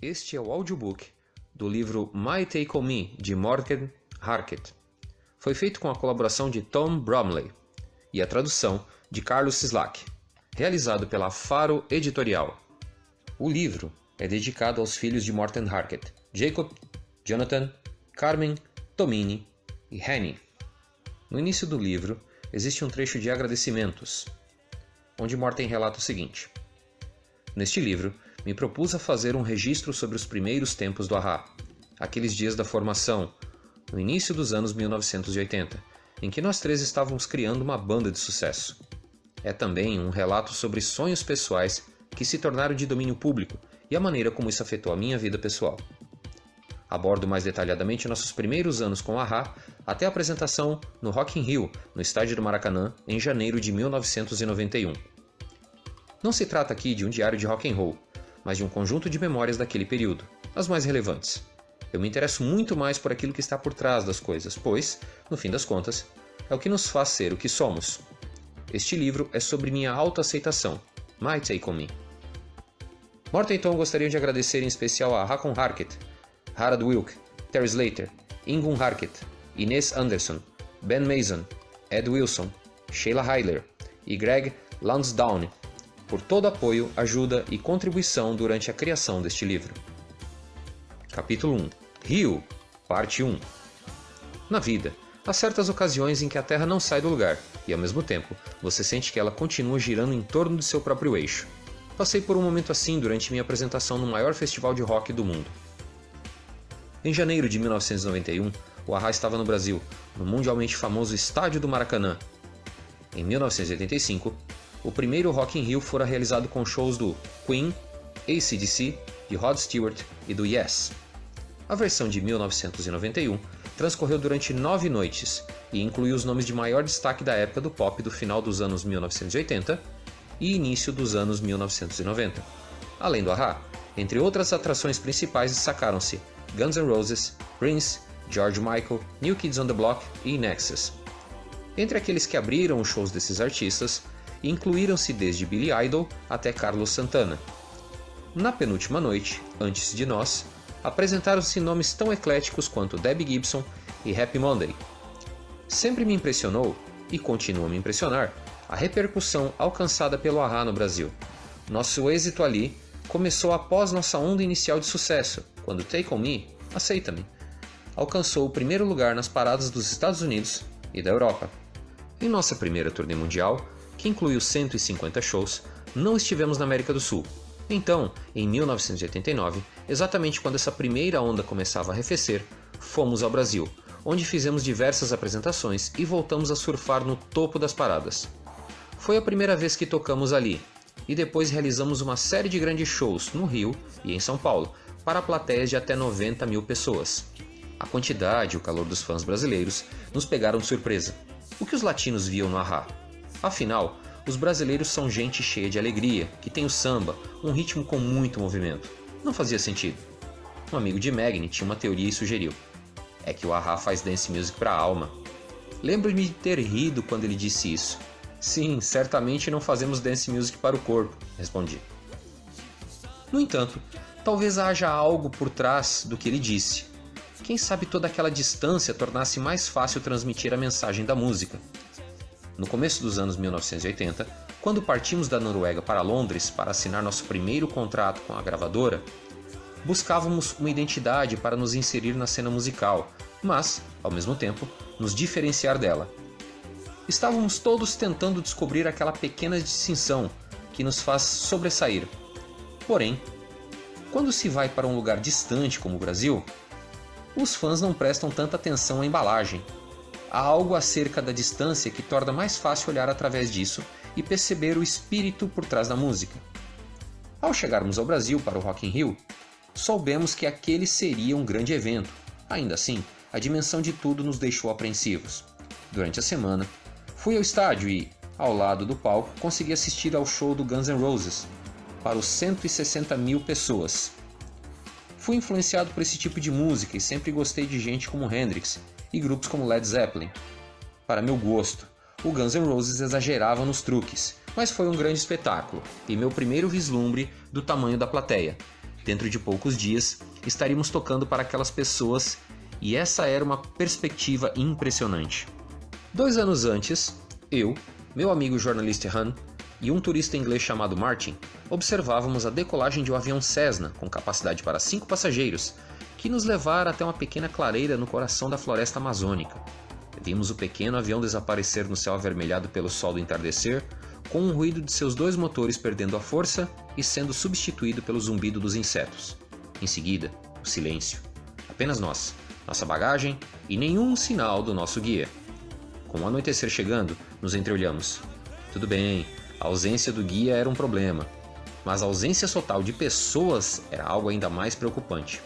Este é o audiobook do livro My Take On Me, de Morten Harket. Foi feito com a colaboração de Tom Bromley e a tradução de Carlos Sislak, realizado pela Faro Editorial. O livro é dedicado aos filhos de Morten Harket, Jacob, Jonathan, Carmen, Tomini e Henny. No início do livro, existe um trecho de agradecimentos, onde Morten relata o seguinte: neste livro, me propus a fazer um registro sobre os primeiros tempos do a-ha, aqueles dias da formação, no início dos anos 1980, em que nós três estávamos criando uma banda de sucesso. É também um relato sobre sonhos pessoais que se tornaram de domínio público e a maneira como isso afetou a minha vida pessoal. Abordo mais detalhadamente nossos primeiros anos com o a-ha até a apresentação no Rock in Rio, no estádio do Maracanã, em janeiro de 1991. Não se trata aqui de um diário de rock and roll, mas de um conjunto de memórias daquele período, as mais relevantes. Eu me interesso muito mais por aquilo que está por trás das coisas, pois, no fim das contas, é o que nos faz ser o que somos. Este livro é sobre minha autoaceitação, My Take On Me. Morten e Tom gostariam de agradecer em especial a Hakon Harket, Harald Wilk, Terry Slater, Ingunn Harket, Inês Anderson, Ben Mason, Ed Wilson, Sheila Heiler e Greg Lansdowne por todo apoio, ajuda e contribuição durante a criação deste livro. Capítulo 1. Rio, Parte 1. Na vida, há certas ocasiões em que a Terra não sai do lugar e, ao mesmo tempo, você sente que ela continua girando em torno de seu próprio eixo. Passei por um momento assim durante minha apresentação no maior festival de rock do mundo. Em janeiro de 1991, o a-ha estava no Brasil, no mundialmente famoso Estádio do Maracanã. Em 1985, o primeiro Rock in Rio fora realizado com shows do Queen, AC/DC, de Rod Stewart e do Yes. A versão de 1991 transcorreu durante 9 noites e incluiu os nomes de maior destaque da época do pop do final dos anos 1980 e início dos anos 1990. Além do a-ha, entre outras atrações principais destacaram-se Guns N' Roses, Prince, George Michael, New Kids on the Block e Nexus. Entre aqueles que abriram os shows desses artistas, incluíram-se desde Billy Idol até Carlos Santana. Na penúltima noite, antes de nós, apresentaram-se nomes tão ecléticos quanto Debbie Gibson e Happy Monday. Sempre me impressionou, e continua a me impressionar, a repercussão alcançada pelo a-ha no Brasil. Nosso êxito ali começou após nossa onda inicial de sucesso, quando Take On Me, Aceita-me, alcançou o primeiro lugar nas paradas dos Estados Unidos e da Europa. Em nossa primeira turnê mundial, que incluiu 150 shows, não estivemos na América do Sul. Então, em 1989, exatamente quando essa primeira onda começava a arrefecer, fomos ao Brasil, onde fizemos diversas apresentações e voltamos a surfar no topo das paradas. Foi a primeira vez que tocamos ali, e depois realizamos uma série de grandes shows no Rio e em São Paulo, para plateias de até 90 mil pessoas. A quantidade e o calor dos fãs brasileiros nos pegaram de surpresa. O que os latinos viam no a-ha? Afinal, os brasileiros são gente cheia de alegria, que tem o samba, um ritmo com muito movimento. Não fazia sentido. Um amigo de Magni tinha uma teoria e sugeriu: é que o a-ha faz dance music para a alma. Lembro-me de ter rido quando ele disse isso. Sim, certamente não fazemos dance music para o corpo, respondi. No entanto, talvez haja algo por trás do que ele disse. Quem sabe toda aquela distância tornasse mais fácil transmitir a mensagem da música. No começo dos anos 1980, quando partimos da Noruega para Londres para assinar nosso primeiro contrato com a gravadora, buscávamos uma identidade para nos inserir na cena musical, mas, ao mesmo tempo, nos diferenciar dela. Estávamos todos tentando descobrir aquela pequena distinção que nos faz sobressair. Porém, quando se vai para um lugar distante como o Brasil, os fãs não prestam tanta atenção à embalagem. Há algo acerca da distância que torna mais fácil olhar através disso e perceber o espírito por trás da música. Ao chegarmos ao Brasil para o Rock in Rio, soubemos que aquele seria um grande evento. Ainda assim, a dimensão de tudo nos deixou apreensivos. Durante a semana, fui ao estádio e, ao lado do palco, consegui assistir ao show do Guns N' Roses, para os 160 mil pessoas. Fui influenciado por esse tipo de música e sempre gostei de gente como Hendrix e grupos como Led Zeppelin. Para meu gosto, o Guns N' Roses exagerava nos truques, mas foi um grande espetáculo e meu primeiro vislumbre do tamanho da plateia. Dentro de poucos dias, estaríamos tocando para aquelas pessoas e essa era uma perspectiva impressionante. 2 anos antes, eu, meu amigo jornalista Han e um turista inglês chamado Martin observávamos a decolagem de um avião Cessna com capacidade para 5 passageiros, que nos levara até uma pequena clareira no coração da floresta amazônica. Vimos o pequeno avião desaparecer no céu avermelhado pelo sol do entardecer, com o ruído de seus 2 motores perdendo a força e sendo substituído pelo zumbido dos insetos. Em seguida, o silêncio. Apenas nós, nossa bagagem e nenhum sinal do nosso guia. Com o anoitecer chegando, nos entreolhamos. Tudo bem, a ausência do guia era um problema, mas a ausência total de pessoas era algo ainda mais preocupante.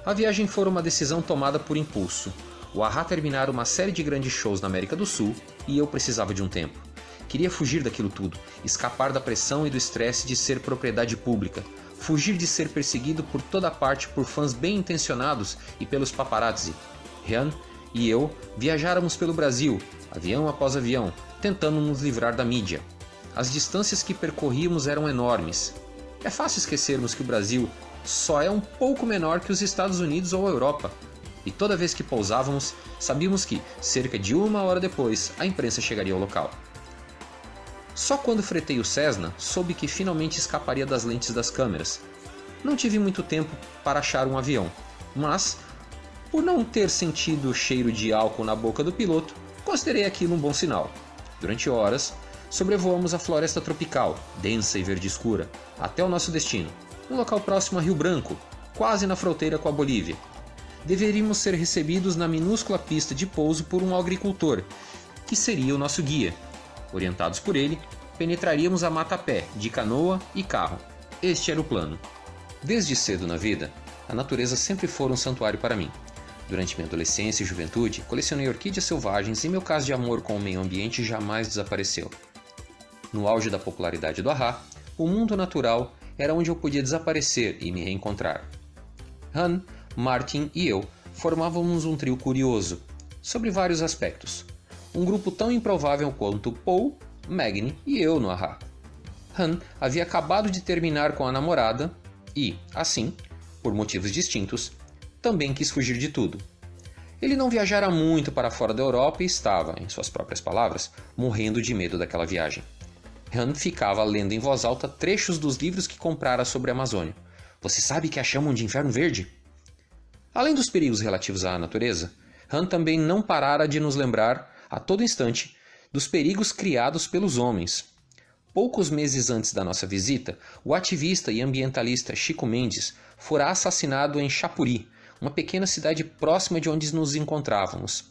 A viagem foi uma decisão tomada por impulso. O AHA terminara uma série de grandes shows na América do Sul e eu precisava de um tempo. Queria fugir daquilo tudo, escapar da pressão e do estresse de ser propriedade pública, fugir de ser perseguido por toda parte por fãs bem intencionados e pelos paparazzi. Ryan e eu viajáramos pelo Brasil, avião após avião, tentando nos livrar da mídia. As distâncias que percorríamos eram enormes. É fácil esquecermos que o Brasil só é um pouco menor que os Estados Unidos ou a Europa. E toda vez que pousávamos, sabíamos que, cerca de 1 hora depois, a imprensa chegaria ao local. Só quando fretei o Cessna, soube que finalmente escaparia das lentes das câmeras. Não tive muito tempo para achar um avião, mas, por não ter sentido o cheiro de álcool na boca do piloto, considerei aquilo um bom sinal. Durante horas, sobrevoamos a floresta tropical, densa e verde escura, até o nosso destino, um local próximo a Rio Branco, quase na fronteira com a Bolívia. Deveríamos ser recebidos na minúscula pista de pouso por um agricultor, que seria o nosso guia. Orientados por ele, penetraríamos a mata a pé, de canoa e carro. Este era o plano. Desde cedo na vida, a natureza sempre foi um santuário para mim. Durante minha adolescência e juventude, colecionei orquídeas selvagens e meu caso de amor com o meio ambiente jamais desapareceu. No auge da popularidade do AHA, o mundo natural era onde eu podia desaparecer e me reencontrar. Han, Martin e eu formávamos um trio curioso, sobre vários aspectos. Um grupo tão improvável quanto Paul, Magni e eu no AHA. Han havia acabado de terminar com a namorada e, assim, por motivos distintos, também quis fugir de tudo. Ele não viajara muito para fora da Europa e estava, em suas próprias palavras, morrendo de medo daquela viagem. Han ficava lendo em voz alta trechos dos livros que comprara sobre a Amazônia. Você sabe que a chamam de Inferno Verde? Além dos perigos relativos à natureza, Han também não parara de nos lembrar, a todo instante, dos perigos criados pelos homens. Poucos meses antes da nossa visita, o ativista e ambientalista Chico Mendes fora assassinado em Chapuri, uma pequena cidade próxima de onde nos encontrávamos.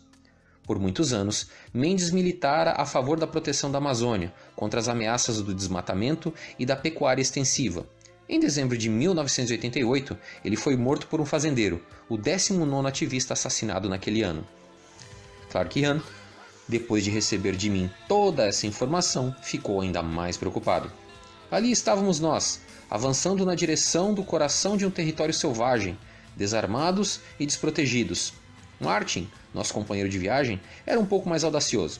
Por muitos anos, Mendes militara a favor da proteção da Amazônia, contra as ameaças do desmatamento e da pecuária extensiva. Em dezembro de 1988, ele foi morto por um fazendeiro, o 19º ativista assassinado naquele ano. Claro que Han, depois de receber de mim toda essa informação, ficou ainda mais preocupado. Ali estávamos nós, avançando na direção do coração de um território selvagem, desarmados e desprotegidos. Martin, nosso companheiro de viagem, era um pouco mais audacioso.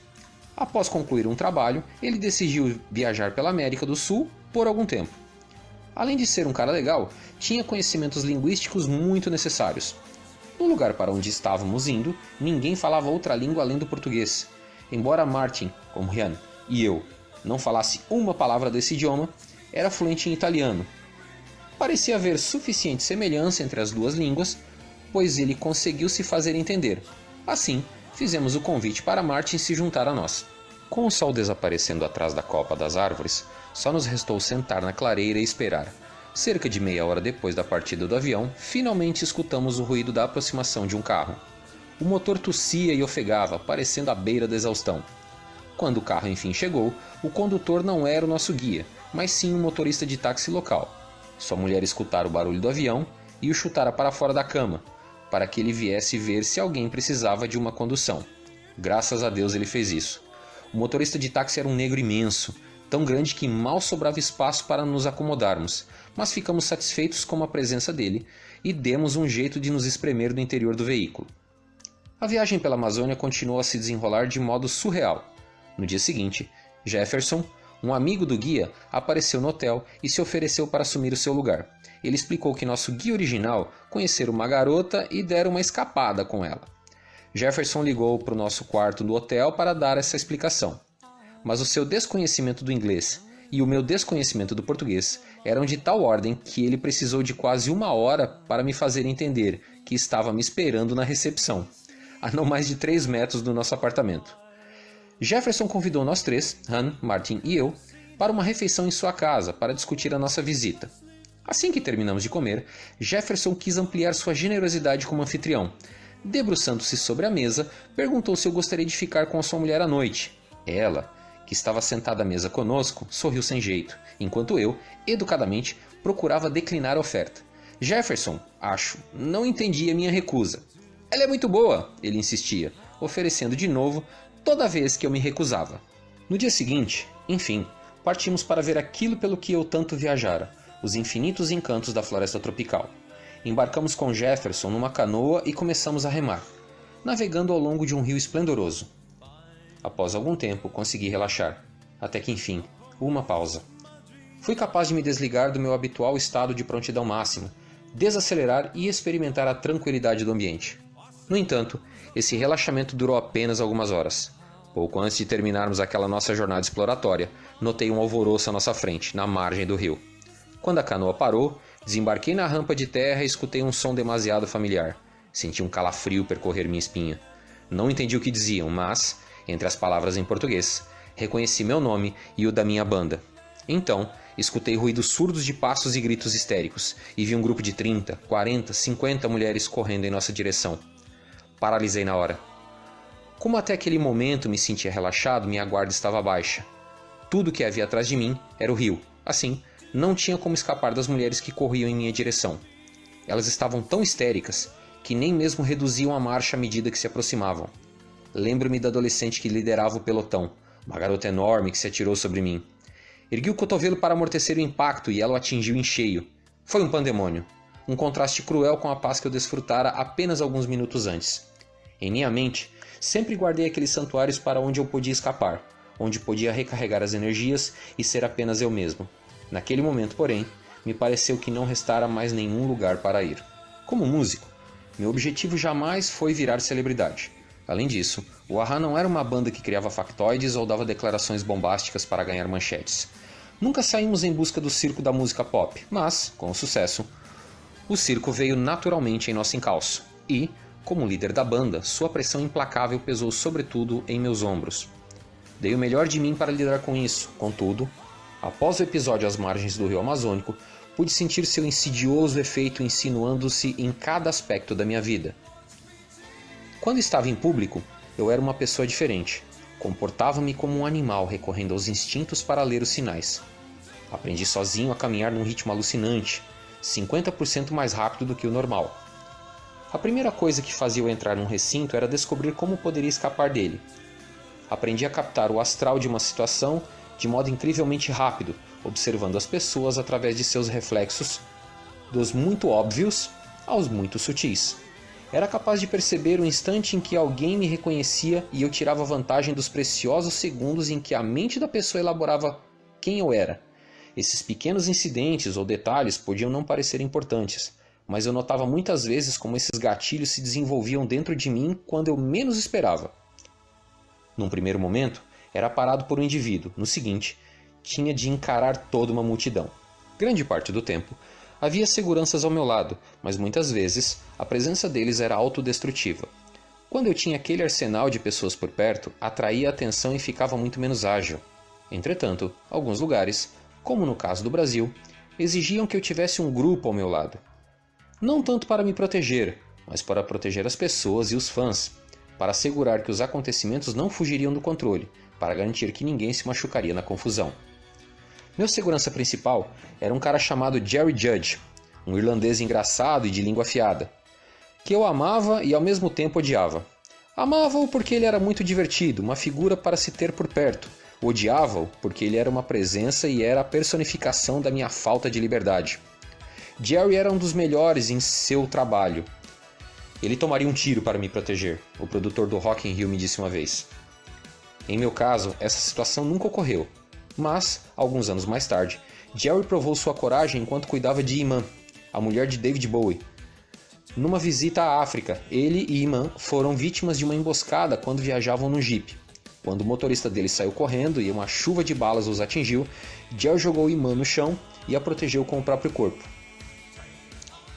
Após concluir um trabalho, ele decidiu viajar pela América do Sul por algum tempo. Além de ser um cara legal, tinha conhecimentos linguísticos muito necessários. No lugar para onde estávamos indo, ninguém falava outra língua além do português. Embora Martin, como Ryan e eu, não falasse uma palavra desse idioma, era fluente em italiano. Parecia haver suficiente semelhança entre as duas línguas, pois ele conseguiu se fazer entender. Assim, fizemos o convite para Martin se juntar a nós. Com o sol desaparecendo atrás da copa das árvores, só nos restou sentar na clareira e esperar. Cerca de meia hora depois da partida do avião, finalmente escutamos o ruído da aproximação de um carro. O motor tossia e ofegava, parecendo à beira da exaustão. Quando o carro enfim chegou, o condutor não era o nosso guia, mas sim um motorista de táxi local. Sua mulher escutara o barulho do avião e o chutara para fora da cama, para que ele viesse ver se alguém precisava de uma condução. Graças a Deus ele fez isso. O motorista de táxi era um negro imenso, tão grande que mal sobrava espaço para nos acomodarmos, mas ficamos satisfeitos com a presença dele e demos um jeito de nos espremer no interior do veículo. A viagem pela Amazônia continuou a se desenrolar de modo surreal. No dia seguinte, Jefferson, um amigo do guia, apareceu no hotel e se ofereceu para assumir o seu lugar. ele explicou que nosso guia original conhecera uma garota e dera uma escapada com ela. Jefferson ligou para o nosso quarto do hotel para dar essa explicação. Mas o seu desconhecimento do inglês e o meu desconhecimento do português eram de tal ordem que ele precisou de quase 1 hora para me fazer entender que estava me esperando na recepção, a não mais de 3 metros do nosso apartamento. Jefferson convidou nós 3, Han, Martin e eu, para uma refeição em sua casa para discutir a nossa visita. Assim que terminamos de comer, Jefferson quis ampliar sua generosidade como anfitrião. Debruçando-se sobre a mesa, perguntou se eu gostaria de ficar com a sua mulher à noite. Ela, que estava sentada à mesa conosco, sorriu sem jeito, enquanto eu, educadamente, procurava declinar a oferta. Jefferson, acho, não entendia minha recusa. Ela é muito boa, ele insistia, oferecendo de novo toda vez que eu me recusava. No dia seguinte, enfim, partimos para ver aquilo pelo que eu tanto viajara, os infinitos encantos da floresta tropical. Embarcamos com Jefferson numa canoa e começamos a remar, navegando ao longo de um rio esplendoroso. Após algum tempo, consegui relaxar, até que enfim, uma pausa. Fui capaz de me desligar do meu habitual estado de prontidão máxima, desacelerar e experimentar a tranquilidade do ambiente. No entanto, esse relaxamento durou apenas algumas horas. Pouco antes de terminarmos aquela nossa jornada exploratória, notei um alvoroço à nossa frente, na margem do rio. Quando a canoa parou, desembarquei na rampa de terra e escutei um som demasiado familiar. Senti um calafrio percorrer minha espinha. Não entendi o que diziam, mas, entre as palavras em português, reconheci meu nome e o da minha banda. Então, escutei ruídos surdos de passos e gritos histéricos, e vi um grupo de 30, 40, 50 mulheres correndo em nossa direção. Paralisei na hora. Como até aquele momento me sentia relaxado, minha guarda estava baixa. Tudo que havia atrás de mim era o rio. Assim, não tinha como escapar das mulheres que corriam em minha direção. Elas estavam tão histéricas que nem mesmo reduziam a marcha à medida que se aproximavam. Lembro-me da adolescente que liderava o pelotão, uma garota enorme que se atirou sobre mim. Ergui o cotovelo para amortecer o impacto e ela o atingiu em cheio. Foi um pandemônio. Um contraste cruel com a paz que eu desfrutara apenas alguns minutos antes. Em minha mente, sempre guardei aqueles santuários para onde eu podia escapar, onde podia recarregar as energias e ser apenas eu mesmo. Naquele momento, porém, me pareceu que não restara mais nenhum lugar para ir. Como músico, meu objetivo jamais foi virar celebridade. Além disso, o A-ha não era uma banda que criava factoides ou dava declarações bombásticas para ganhar manchetes. Nunca saímos em busca do circo da música pop, mas, com sucesso, o circo veio naturalmente em nosso encalço. E, como líder da banda, sua pressão implacável pesou sobretudo em meus ombros. Dei o melhor de mim para lidar com isso, contudo, após o episódio às margens do rio Amazônico, pude sentir seu insidioso efeito insinuando-se em cada aspecto da minha vida. Quando estava em público, eu era uma pessoa diferente. Comportava-me como um animal recorrendo aos instintos para ler os sinais. Aprendi sozinho a caminhar num ritmo alucinante, 50% mais rápido do que o normal. A primeira coisa que fazia eu entrar num recinto era descobrir como poderia escapar dele. Aprendi a captar o astral de uma situação de modo incrivelmente rápido, observando as pessoas através de seus reflexos, dos muito óbvios aos muito sutis. Era capaz de perceber o instante em que alguém me reconhecia e eu tirava vantagem dos preciosos segundos em que a mente da pessoa elaborava quem eu era. Esses pequenos incidentes ou detalhes podiam não parecer importantes, mas eu notava muitas vezes como esses gatilhos se desenvolviam dentro de mim quando eu menos esperava. Num primeiro momento, era parado por um indivíduo. No seguinte, tinha de encarar toda uma multidão. Grande parte do tempo, havia seguranças ao meu lado, mas muitas vezes a presença deles era autodestrutiva. Quando eu tinha aquele arsenal de pessoas por perto, atraía a atenção e ficava muito menos ágil. Entretanto, alguns lugares, como no caso do Brasil, exigiam que eu tivesse um grupo ao meu lado. Não tanto para me proteger, mas para proteger as pessoas e os fãs, para assegurar que os acontecimentos não fugiriam do controle, para garantir que ninguém se machucaria na confusão. Meu segurança principal era um cara chamado Jerry Judge, um irlandês engraçado e de língua afiada, que eu amava e ao mesmo tempo odiava. Amava-o porque ele era muito divertido, uma figura para se ter por perto. Odiava-o porque ele era uma presença e era a personificação da minha falta de liberdade. Jerry era um dos melhores em seu trabalho. Ele tomaria um tiro para me proteger, o produtor do Rock in Rio me disse uma vez. Em meu caso, essa situação nunca ocorreu, mas, alguns anos mais tarde, Jerry provou sua coragem enquanto cuidava de Iman, a mulher de David Bowie. Numa visita à África, ele e Iman foram vítimas de uma emboscada quando viajavam no Jeep. Quando o motorista dele saiu correndo e uma chuva de balas os atingiu, Jerry jogou Iman no chão e a protegeu com o próprio corpo.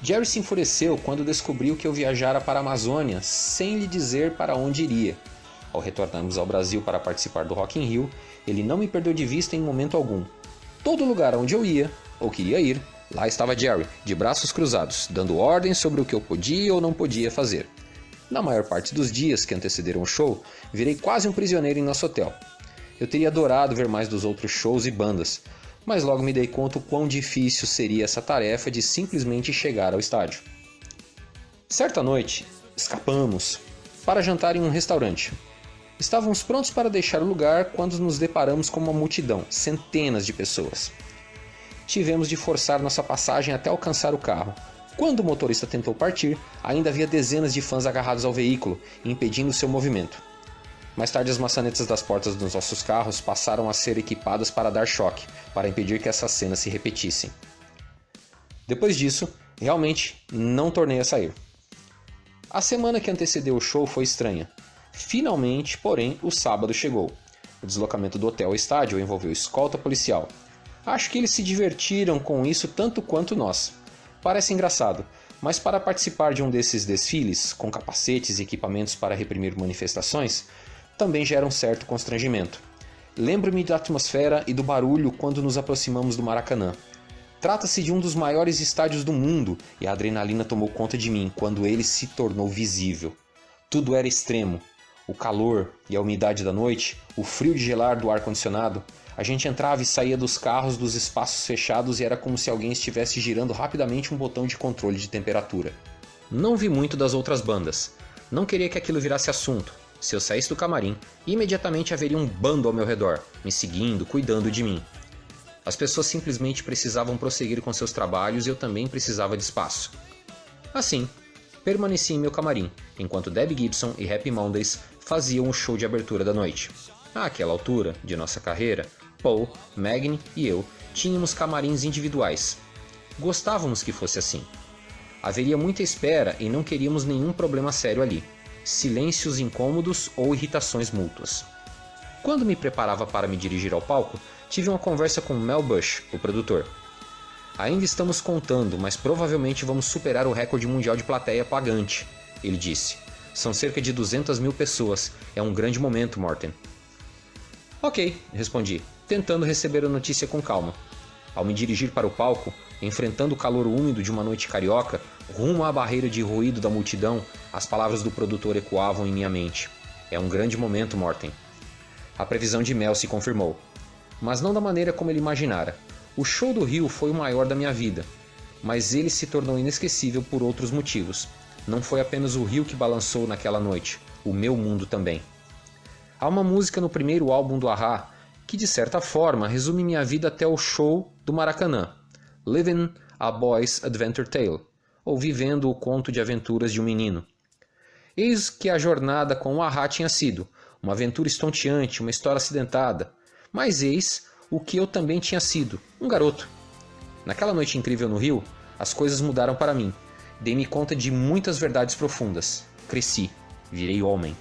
Jerry se enfureceu quando descobriu que eu viajara para a Amazônia sem lhe dizer para onde iria. Ao retornarmos ao Brasil para participar do Rock in Rio, ele não me perdeu de vista em momento algum. Todo lugar onde eu ia, ou queria ir, lá estava Jerry, de braços cruzados, dando ordens sobre o que eu podia ou não podia fazer. Na maior parte dos dias que antecederam o show, virei quase um prisioneiro em nosso hotel. Eu teria adorado ver mais dos outros shows e bandas, mas logo me dei conta o quão difícil seria essa tarefa de simplesmente chegar ao estádio. Certa noite, escapamos para jantar em um restaurante. Estávamos prontos para deixar o lugar quando nos deparamos com uma multidão, centenas de pessoas. Tivemos de forçar nossa passagem até alcançar o carro. Quando o motorista tentou partir, ainda havia dezenas de fãs agarrados ao veículo, impedindo seu movimento. Mais tarde, as maçanetas das portas dos nossos carros passaram a ser equipadas para dar choque, para impedir que essas cenas se repetissem. Depois disso, realmente não tornei a sair. A semana que antecedeu o show foi estranha. Finalmente, porém, o sábado chegou. O deslocamento do hotel ao estádio envolveu escolta policial. Acho que eles se divertiram com isso tanto quanto nós. Parece engraçado, mas para participar de um desses desfiles, com capacetes e equipamentos para reprimir manifestações, também gera um certo constrangimento. Lembro-me da atmosfera e do barulho quando nos aproximamos do Maracanã. Trata-se de um dos maiores estádios do mundo e a adrenalina tomou conta de mim quando ele se tornou visível. Tudo era extremo. O calor e a umidade da noite, o frio de gelar do ar-condicionado. A gente entrava e saía dos carros dos espaços fechados e era como se alguém estivesse girando rapidamente um botão de controle de temperatura. Não vi muito das outras bandas. Não queria que aquilo virasse assunto. Se eu saísse do camarim, imediatamente haveria um bando ao meu redor, me seguindo, cuidando de mim. As pessoas simplesmente precisavam prosseguir com seus trabalhos e eu também precisava de espaço. Assim, permaneci em meu camarim, enquanto Debbie Gibson e Happy Mondays faziam o show de abertura da noite. Àquela altura de nossa carreira, Paul, Magni e eu tínhamos camarins individuais. Gostávamos que fosse assim. Haveria muita espera e não queríamos nenhum problema sério ali. Silêncios incômodos ou irritações mútuas. Quando me preparava para me dirigir ao palco, tive uma conversa com Mel Bush, o produtor. Ainda estamos contando, mas provavelmente vamos superar o recorde mundial de plateia pagante, ele disse. São cerca de 200 mil pessoas. É um grande momento, Morten. Ok, respondi, tentando receber a notícia com calma. Ao me dirigir para o palco, enfrentando o calor úmido de uma noite carioca, rumo à barreira de ruído da multidão, as palavras do produtor ecoavam em minha mente. É um grande momento, Morten. A previsão de Mel se confirmou. Mas não da maneira como ele imaginara. O show do Rio foi o maior da minha vida, mas ele se tornou inesquecível por outros motivos. Não foi apenas o Rio que balançou naquela noite, o meu mundo também. Há uma música no primeiro álbum do A.H.A. que de certa forma resume minha vida até o show do Maracanã, Living a Boy's Adventure Tale, ou Vivendo o Conto de Aventuras de um Menino. Eis que a jornada com o A.H.A. tinha sido uma aventura estonteante, uma história acidentada, mas eis o que eu também tinha sido, um garoto. Naquela noite incrível no Rio, as coisas mudaram para mim. Dei-me conta de muitas verdades profundas. Cresci, virei homem.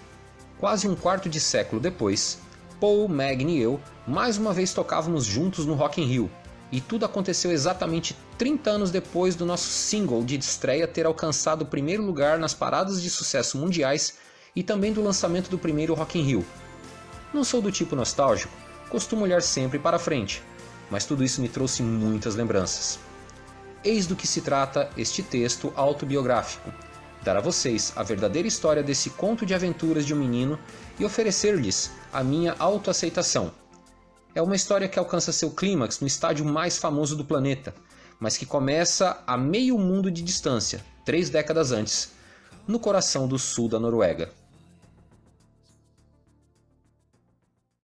Quase um quarto de século depois, Paul, Magni e eu mais uma vez tocávamos juntos no Rock in Rio, e tudo aconteceu exatamente 30 anos depois do nosso single de estreia ter alcançado o primeiro lugar nas paradas de sucesso mundiais e também do lançamento do primeiro Rock in Rio. Não sou do tipo nostálgico, costumo olhar sempre para frente, mas tudo isso me trouxe muitas lembranças. Eis do que se trata este texto autobiográfico: dar a vocês a verdadeira história desse conto de aventuras de um menino e oferecer-lhes a minha autoaceitação. É uma história que alcança seu clímax no estádio mais famoso do planeta, mas que começa a meio mundo de distância, 3 décadas antes, no coração do sul da Noruega.